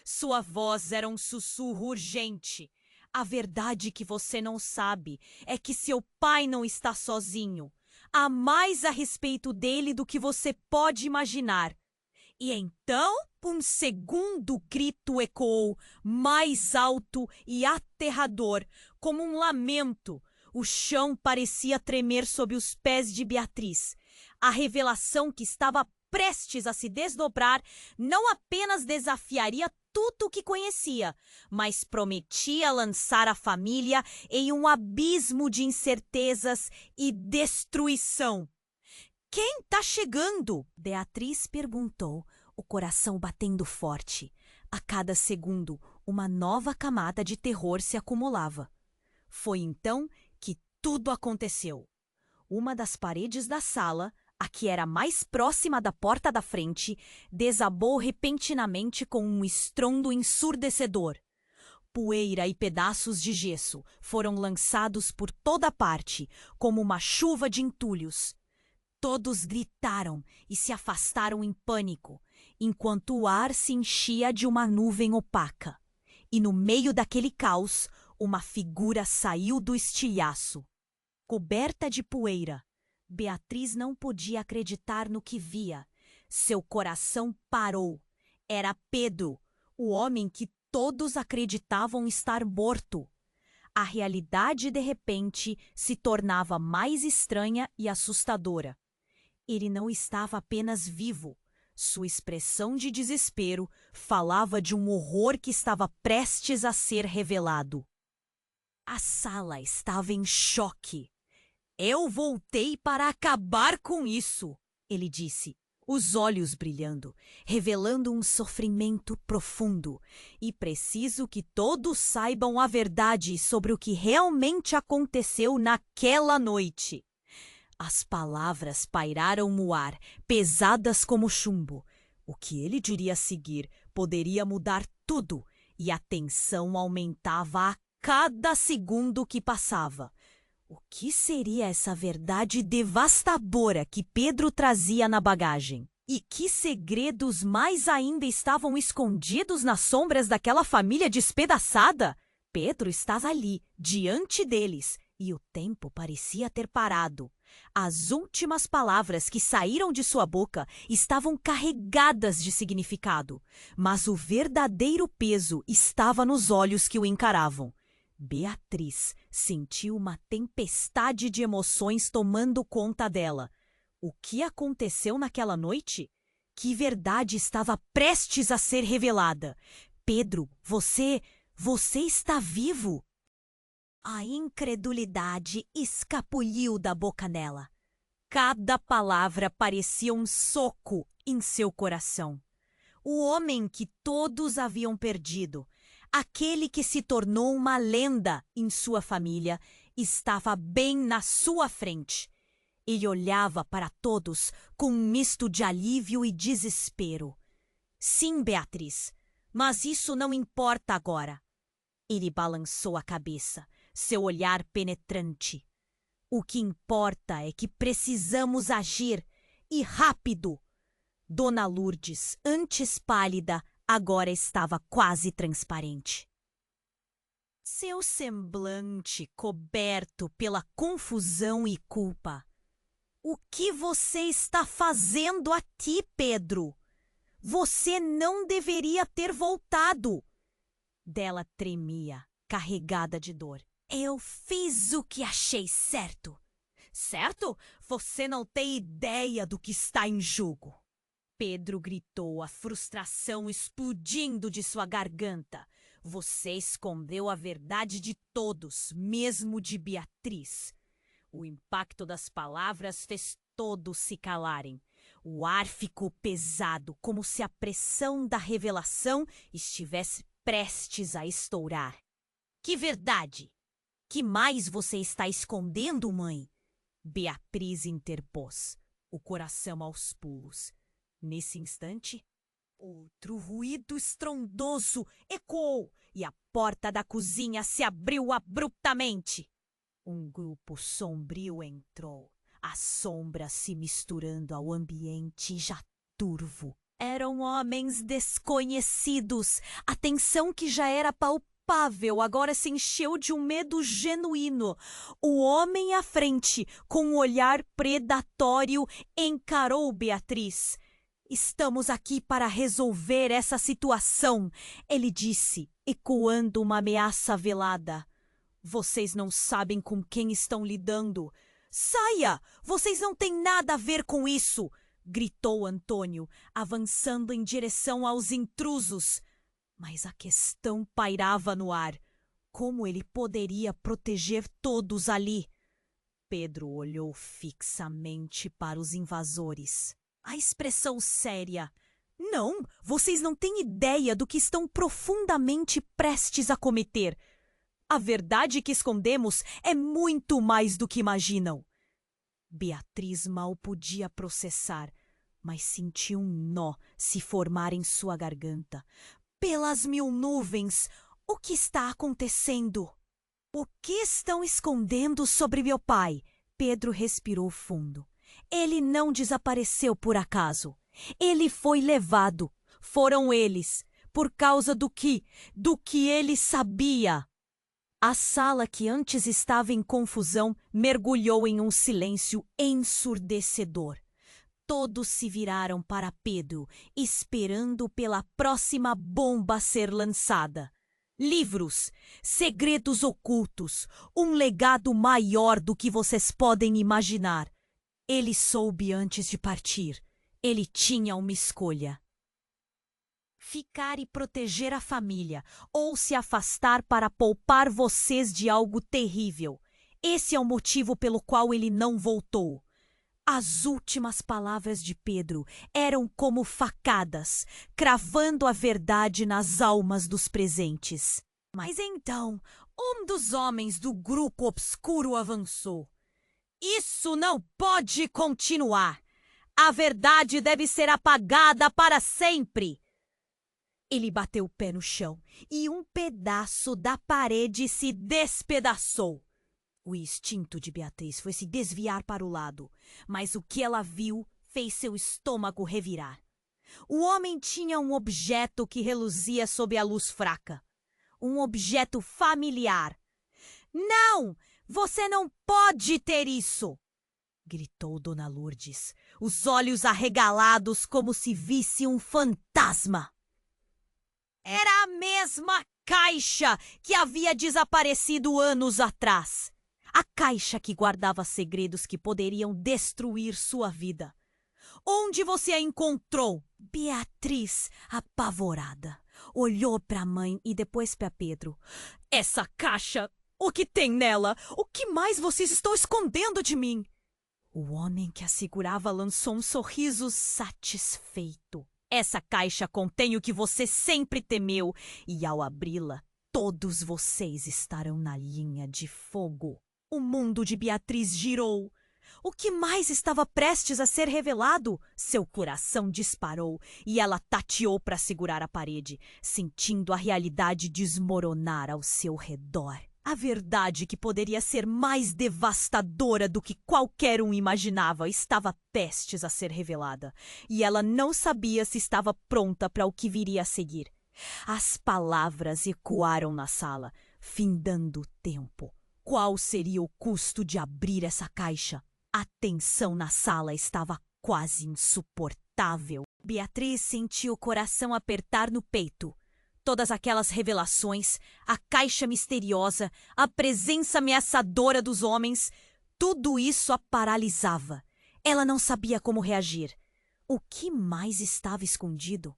Sua voz era um sussurro urgente. A verdade que você não sabe é que seu pai não está sozinho. Há mais a respeito dele do que você pode imaginar. E então, um segundo grito ecoou, mais alto e aterrador, como um lamento. O chão parecia tremer sob os pés de Beatriz. A revelação que estava prestes a se desdobrar não apenas desafiaria tudo o que conhecia, mas prometia lançar a família em um abismo de incertezas e destruição. Quem tá chegando? Beatriz perguntou, o coração batendo forte. A cada segundo, uma nova camada de terror se acumulava. Foi então que tudo aconteceu. Uma das paredes da sala, a que era mais próxima da porta da frente, desabou repentinamente com um estrondo ensurdecedor. Poeira e pedaços de gesso foram lançados por toda parte, como uma chuva de entulhos. Todos gritaram e se afastaram em pânico, enquanto o ar se enchia de uma nuvem opaca. E no meio daquele caos, uma figura saiu do estilhaço. Coberta de poeira, Beatriz não podia acreditar no que via. Seu coração parou. Era Pedro, o homem que todos acreditavam estar morto. A realidade, de repente, se tornava mais estranha e assustadora. Ele não estava apenas vivo. Sua expressão de desespero falava de um horror que estava prestes a ser revelado. A sala estava em choque. Eu voltei para acabar com isso, ele disse, os olhos brilhando, revelando um sofrimento profundo. E preciso que todos saibam a verdade sobre o que realmente aconteceu naquela noite. As palavras pairaram no ar, pesadas como chumbo. O que ele diria a seguir poderia mudar tudo, e a tensão aumentava a cada segundo que passava. O que seria essa verdade devastadora que Pedro trazia na bagagem? E que segredos mais ainda estavam escondidos nas sombras daquela família despedaçada? Pedro estava ali, diante deles, e o tempo parecia ter parado. As últimas palavras que saíram de sua boca estavam carregadas de significado, mas o verdadeiro peso estava nos olhos que o encaravam. Beatriz sentiu uma tempestade de emoções tomando conta dela. O que aconteceu naquela noite? Que verdade estava prestes a ser revelada? Pedro, você está vivo? A incredulidade escapuliu da boca dela. Cada palavra parecia um soco em seu coração. O homem que todos haviam perdido, aquele que se tornou uma lenda em sua família, estava bem na sua frente. Ele olhava para todos com um misto de alívio e desespero. Sim, Beatriz, mas isso não importa agora. Ele balançou a cabeça, seu olhar penetrante. O que importa é que precisamos agir, e rápido. Dona Lourdes, antes pálida, agora estava quase transparente. Seu semblante coberto pela confusão e culpa. O que você está fazendo aqui, Pedro? Você não deveria ter voltado. Dela tremia, carregada de dor. Eu fiz o que achei certo. Certo? Você não tem ideia do que está em jogo. Pedro gritou, a frustração explodindo de sua garganta. Você escondeu a verdade de todos, mesmo de Beatriz. O impacto das palavras fez todos se calarem. O ar ficou pesado, como se a pressão da revelação estivesse prestes a estourar. Que verdade? Que mais você está escondendo, mãe? Beatriz interpôs, o coração aos pulos. Nesse instante, outro ruído estrondoso ecoou e a porta da cozinha se abriu abruptamente. Um grupo sombrio entrou, as sombras se misturando ao ambiente já turvo. Eram homens desconhecidos. A tensão que já era palpável agora se encheu de um medo genuíno. O homem à frente, com um olhar predatório, encarou Beatriz. Estamos aqui para resolver essa situação, ele disse, ecoando uma ameaça velada. Vocês não sabem com quem estão lidando. Saia! Vocês não têm nada a ver com isso! Gritou Antônio, avançando em direção aos intrusos. Mas a questão pairava no ar. Como ele poderia proteger todos ali? Pedro olhou fixamente para os invasores. A expressão séria. Não, vocês não têm ideia do que estão profundamente prestes a cometer. A verdade que escondemos é muito mais do que imaginam. Beatriz mal podia processar, mas sentiu um nó se formar em sua garganta. Pelas mil nuvens, o que está acontecendo? O que estão escondendo sobre meu pai? Pedro respirou fundo. Ele não desapareceu por acaso. Ele foi levado. Foram eles, por causa do que ele sabia. A sala que antes estava em confusão mergulhou em um silêncio ensurdecedor. Todos se viraram para Pedro, esperando pela próxima bomba a ser lançada. Livros, segredos ocultos, um legado maior do que vocês podem imaginar. Ele soube antes de partir. Ele tinha uma escolha. Ficar e proteger a família, ou se afastar para poupar vocês de algo terrível. Esse é o motivo pelo qual ele não voltou. As últimas palavras de Pedro eram como facadas, cravando a verdade nas almas dos presentes. Mas então, um dos homens do grupo obscuro avançou. Isso não pode continuar! A verdade deve ser apagada para sempre! Ele bateu o pé no chão e um pedaço da parede se despedaçou. O instinto de Beatriz foi se desviar para o lado, mas o que ela viu fez seu estômago revirar. O homem tinha um objeto que reluzia sob a luz fraca. Um objeto familiar. Não! Você não pode ter isso! Gritou Dona Lourdes, os olhos arregalados como se visse um fantasma. Era a mesma caixa que havia desaparecido anos atrás. A caixa que guardava segredos que poderiam destruir sua vida. Onde você a encontrou? Beatriz, apavorada, olhou para a mãe e depois para Pedro. Essa caixa, o que tem nela? O que mais vocês estão escondendo de mim? O homem que a segurava lançou um sorriso satisfeito. Essa caixa contém o que você sempre temeu, e ao abri-la, todos vocês estarão na linha de fogo. O mundo de Beatriz girou. O que mais estava prestes a ser revelado? Seu coração disparou e ela tateou para segurar a parede, sentindo a realidade desmoronar ao seu redor. A verdade, que poderia ser mais devastadora do que qualquer um imaginava, estava prestes a ser revelada, e ela não sabia se estava pronta para o que viria a seguir. As palavras ecoaram na sala, findando o tempo. Qual seria o custo de abrir essa caixa? A tensão na sala estava quase insuportável. Beatriz sentiu o coração apertar no peito. Todas aquelas revelações, a caixa misteriosa, a presença ameaçadora dos homens, tudo isso a paralisava. Ela não sabia como reagir. O que mais estava escondido?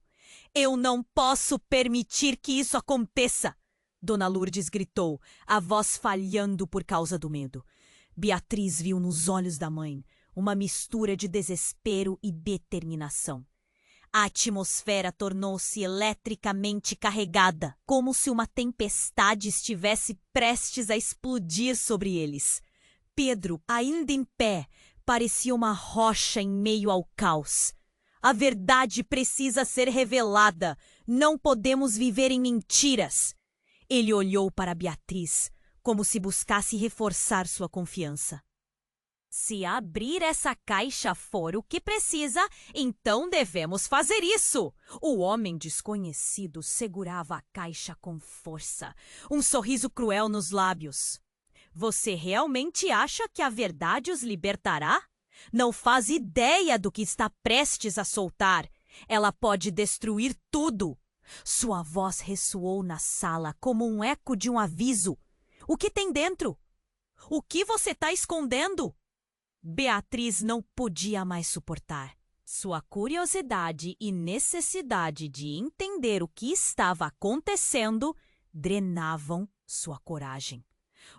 Eu não posso permitir que isso aconteça! Dona Lourdes gritou, a voz falhando por causa do medo. Beatriz viu nos olhos da mãe uma mistura de desespero e determinação. A atmosfera tornou-se eletricamente carregada, como se uma tempestade estivesse prestes a explodir sobre eles. Pedro, ainda em pé, parecia uma rocha em meio ao caos. A verdade precisa ser revelada. Não podemos viver em mentiras. Ele olhou para Beatriz, como se buscasse reforçar sua confiança. Se abrir essa caixa for o que precisa, então devemos fazer isso. O homem desconhecido segurava a caixa com força, um sorriso cruel nos lábios. Você realmente acha que a verdade os libertará? Não faz ideia do que está prestes a soltar. Ela pode destruir tudo. Sua voz ressoou na sala como um eco de um aviso. O que tem dentro? O que você está escondendo? Beatriz não podia mais suportar. Sua curiosidade e necessidade de entender o que estava acontecendo drenavam sua coragem.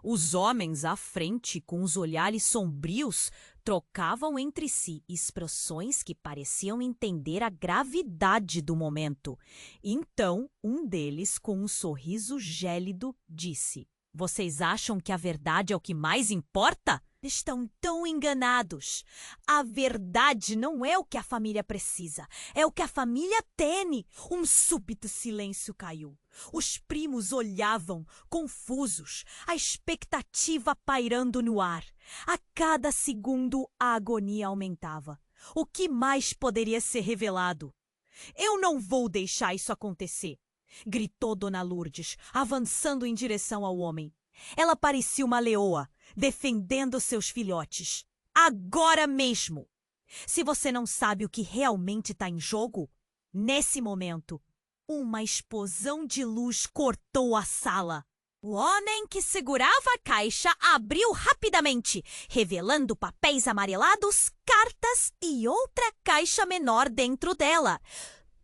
Os homens à frente, com os olhares sombrios, trocavam entre si expressões que pareciam entender a gravidade do momento. Então, um deles, com um sorriso gélido, disse: "Vocês acham que a verdade é o que mais importa? Estão tão enganados. A verdade não é o que a família precisa, é o que a família tem." Um súbito silêncio caiu. Os primos olhavam, confusos, a expectativa pairando no ar. A cada segundo, a agonia aumentava. O que mais poderia ser revelado? "Eu não vou deixar isso acontecer!" gritou Dona Lourdes, avançando em direção ao homem. Ela parecia uma leoa, defendendo seus filhotes. "Agora mesmo! Se você não sabe o que realmente está em jogo..." Nesse momento, uma explosão de luz cortou a sala. O homem que segurava a caixa abriu rapidamente, revelando papéis amarelados, cartas e outra caixa menor dentro dela.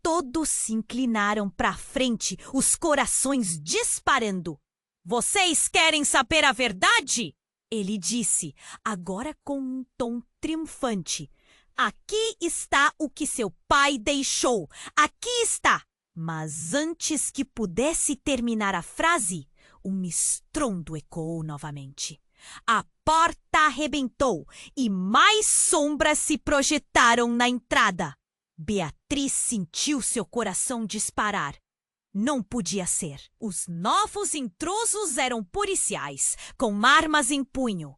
Todos se inclinaram para a frente, os corações disparando. "Vocês querem saber a verdade?" ele disse, agora com um tom triunfante. "Aqui está o que seu pai deixou. Aqui está!" Mas antes que pudesse terminar a frase, um estrondo ecoou novamente. A porta arrebentou e mais sombras se projetaram na entrada. Beatriz sentiu seu coração disparar. Não podia ser. Os novos intrusos eram policiais, com armas em punho.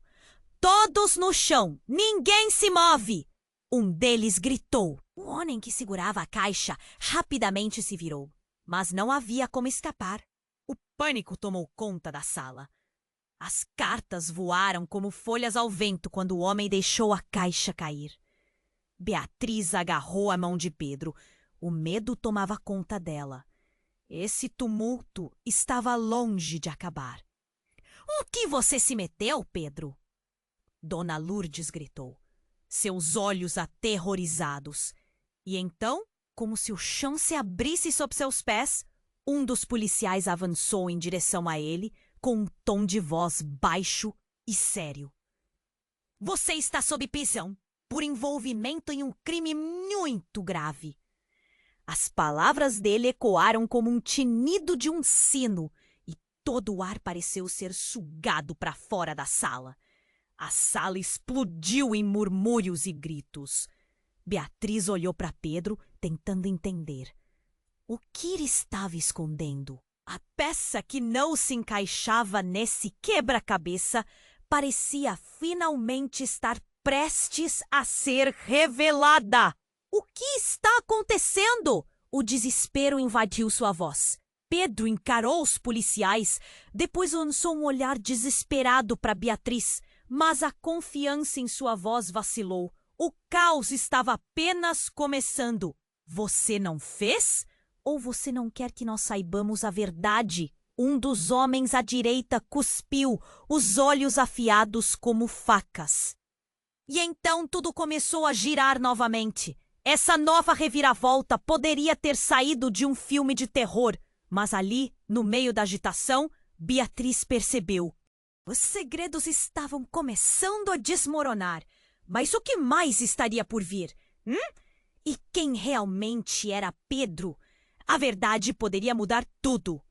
Todos no chão, ninguém se move! Um deles gritou. O homem que segurava a caixa rapidamente se virou, mas não havia como escapar. O pânico tomou conta da sala. As cartas voaram como folhas ao vento quando o homem deixou a caixa cair. Beatriz agarrou a mão de Pedro. O medo tomava conta dela. Esse tumulto estava longe de acabar. "O que você se meteu, Pedro?" Dona Lourdes gritou, seus olhos aterrorizados. E então, como se o chão se abrisse sob seus pés, um dos policiais avançou em direção a ele com um tom de voz baixo e sério. "Você está sob prisão por envolvimento em um crime muito grave." As palavras dele ecoaram como um tinido de um sino e todo o ar pareceu ser sugado para fora da sala. A sala explodiu em murmúrios e gritos. Beatriz olhou para Pedro, tentando entender. O que ele estava escondendo? A peça que não se encaixava nesse quebra-cabeça parecia finalmente estar prestes a ser revelada. "O que está acontecendo?" O desespero invadiu sua voz. Pedro encarou os policiais, depois lançou um olhar desesperado para Beatriz, mas a confiança em sua voz vacilou. O caos estava apenas começando. "Você não fez? Ou você não quer que nós saibamos a verdade?" Um dos homens à direita cuspiu, os olhos afiados como facas. E então tudo começou a girar novamente. Essa nova reviravolta poderia ter saído de um filme de terror, mas ali, no meio da agitação, Beatriz percebeu. Os segredos estavam começando a desmoronar. Mas o que mais estaria por vir? E quem realmente era Pedro? A verdade poderia mudar tudo.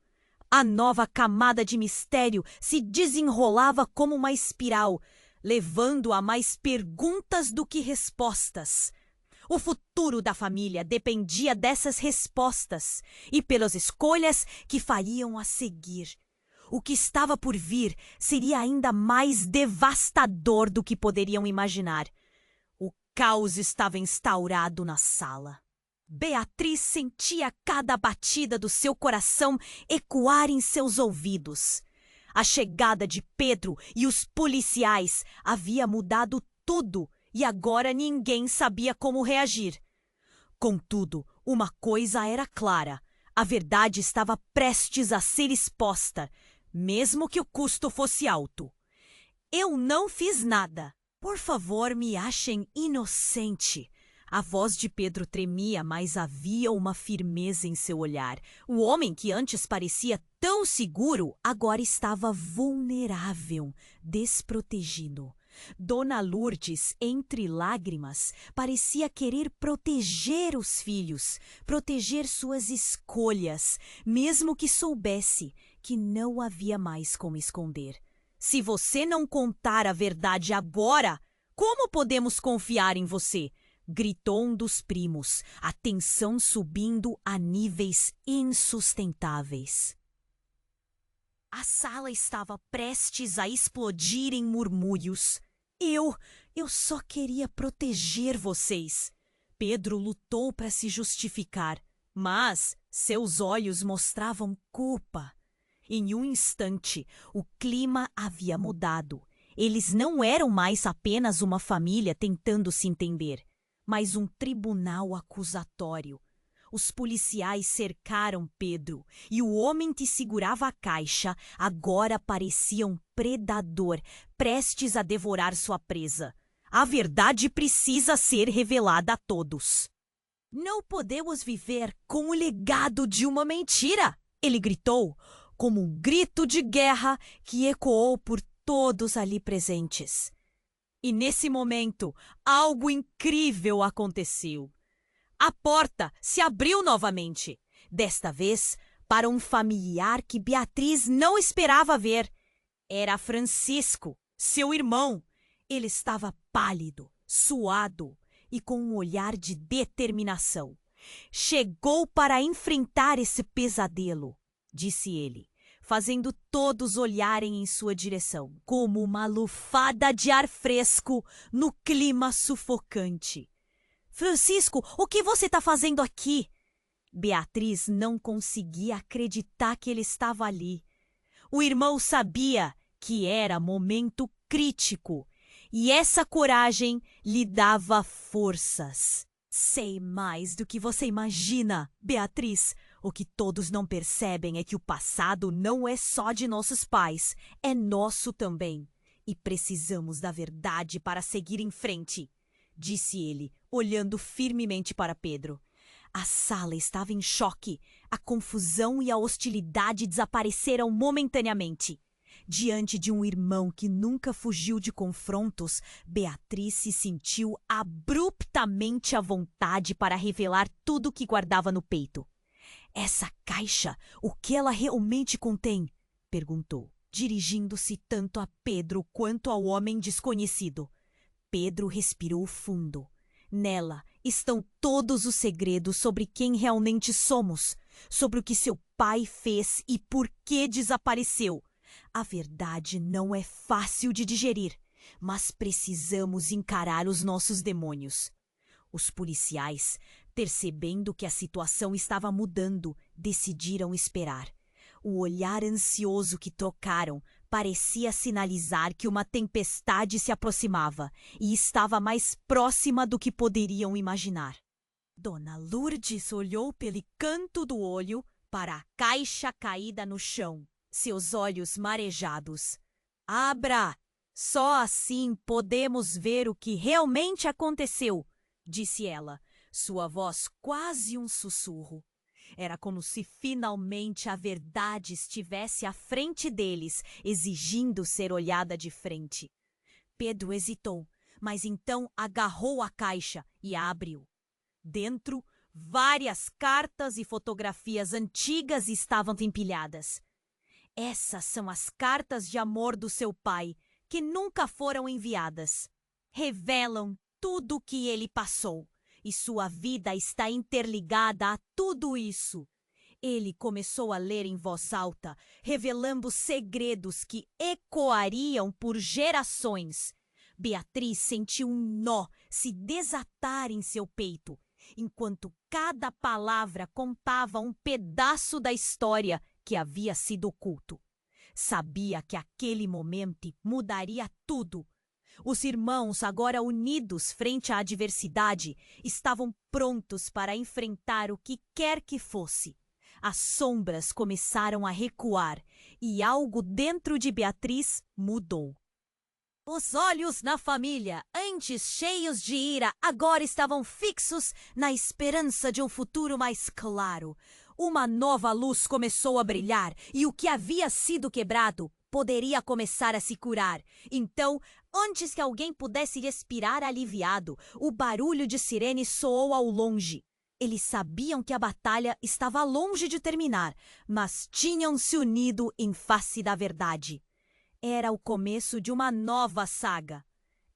A nova camada de mistério se desenrolava como uma espiral, levando a mais perguntas do que respostas. O futuro da família dependia dessas respostas e pelas escolhas que fariam a seguir. O que estava por vir seria ainda mais devastador do que poderiam imaginar. O caos estava instaurado na sala. Beatriz sentia cada batida do seu coração ecoar em seus ouvidos. A chegada de Pedro e os policiais havia mudado tudo e agora ninguém sabia como reagir. Contudo, uma coisa era clara: a verdade estava prestes a ser exposta, mesmo que o custo fosse alto. Eu não fiz nada. Por favor, me achem inocente. A voz de Pedro tremia, mas havia uma firmeza em seu olhar. O homem que antes parecia tão seguro, agora estava vulnerável, desprotegido. Dona Lourdes, entre lágrimas, parecia querer proteger os filhos, proteger suas escolhas, mesmo que soubesse que não havia mais como esconder. Se você não contar a verdade agora, como podemos confiar em você? Gritou um dos primos, a tensão subindo a níveis insustentáveis. A sala estava prestes a explodir em murmúrios. Eu só queria proteger vocês. Pedro lutou para se justificar, mas seus olhos mostravam culpa. Em um instante, o clima havia mudado. Eles não eram mais apenas uma família tentando se entender, mas um tribunal acusatório. Os policiais cercaram Pedro e o homem que segurava a caixa agora parecia um predador prestes a devorar sua presa. A verdade precisa ser revelada a todos. Não podemos viver com o legado de uma mentira, ele gritou, como um grito de guerra que ecoou por todos ali presentes. E nesse momento, algo incrível aconteceu. A porta se abriu novamente, desta vez para um familiar que Beatriz não esperava ver. Era Francisco, seu irmão. Ele estava pálido, suado e com um olhar de determinação. Chegou para enfrentar esse pesadelo, disse ele, fazendo todos olharem em sua direção, como uma lufada de ar fresco no clima sufocante. Francisco, o que você está fazendo aqui? Beatriz não conseguia acreditar que ele estava ali. O irmão sabia que era momento crítico e essa coragem lhe dava forças. Sei mais do que você imagina, Beatriz. O que todos não percebem é que o passado não é só de nossos pais, é nosso também. E precisamos da verdade para seguir em frente, disse ele, olhando firmemente para Pedro. A sala estava em choque. A confusão e a hostilidade desapareceram momentaneamente. Diante de um irmão que nunca fugiu de confrontos, Beatriz se sentiu abruptamente à vontade para revelar tudo o que guardava no peito. Essa caixa, o que ela realmente contém? Perguntou, dirigindo-se tanto a Pedro quanto ao homem desconhecido. Pedro respirou fundo. Nela estão todos os segredos sobre quem realmente somos, sobre o que seu pai fez e por que desapareceu. A verdade não é fácil de digerir, mas precisamos encarar os nossos demônios. Os policiais, percebendo que a situação estava mudando, decidiram esperar. O olhar ansioso que trocaram parecia sinalizar que uma tempestade se aproximava e estava mais próxima do que poderiam imaginar. Dona Lourdes olhou pelo canto do olho para a caixa caída no chão, seus olhos marejados. Abra! Só assim podemos ver o que realmente aconteceu, disse ela, sua voz quase um sussurro. Era como se finalmente a verdade estivesse à frente deles, exigindo ser olhada de frente. Pedro hesitou, mas então agarrou a caixa e a abriu. Dentro, várias cartas e fotografias antigas estavam empilhadas. Essas são as cartas de amor do seu pai, que nunca foram enviadas. Revelam tudo o que ele passou. E sua vida está interligada a tudo isso. Ele começou a ler em voz alta, revelando segredos que ecoariam por gerações. Beatriz sentiu um nó se desatar em seu peito, enquanto cada palavra contava um pedaço da história que havia sido oculto. Sabia que aquele momento mudaria tudo. Os irmãos, agora unidos frente à adversidade, estavam prontos para enfrentar o que quer que fosse. As sombras começaram a recuar e algo dentro de Beatriz mudou. Os olhos na família, antes cheios de ira, agora estavam fixos na esperança de um futuro mais claro. Uma nova luz começou a brilhar e o que havia sido quebrado poderia começar a se curar. Então, antes que alguém pudesse respirar aliviado, o barulho de sirene soou ao longe. Eles sabiam que a batalha estava longe de terminar, mas tinham se unido em face da verdade. Era o começo de uma nova saga.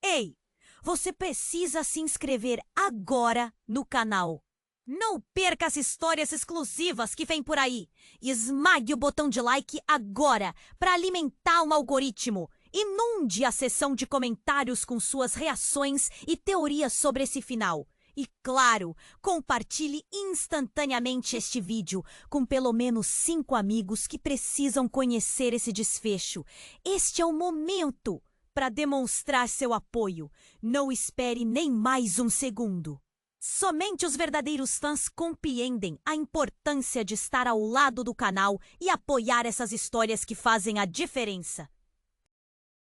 Ei, você precisa se inscrever agora no canal. Não perca as histórias exclusivas que vêm por aí. Esmague o botão de like agora para alimentar o algoritmo. Inunde a seção de comentários com suas reações e teorias sobre esse final. E, claro, compartilhe instantaneamente este vídeo com pelo menos 5 amigos que precisam conhecer esse desfecho. Este é o momento para demonstrar seu apoio. Não espere nem mais um segundo. Somente os verdadeiros fãs compreendem a importância de estar ao lado do canal e apoiar essas histórias que fazem a diferença.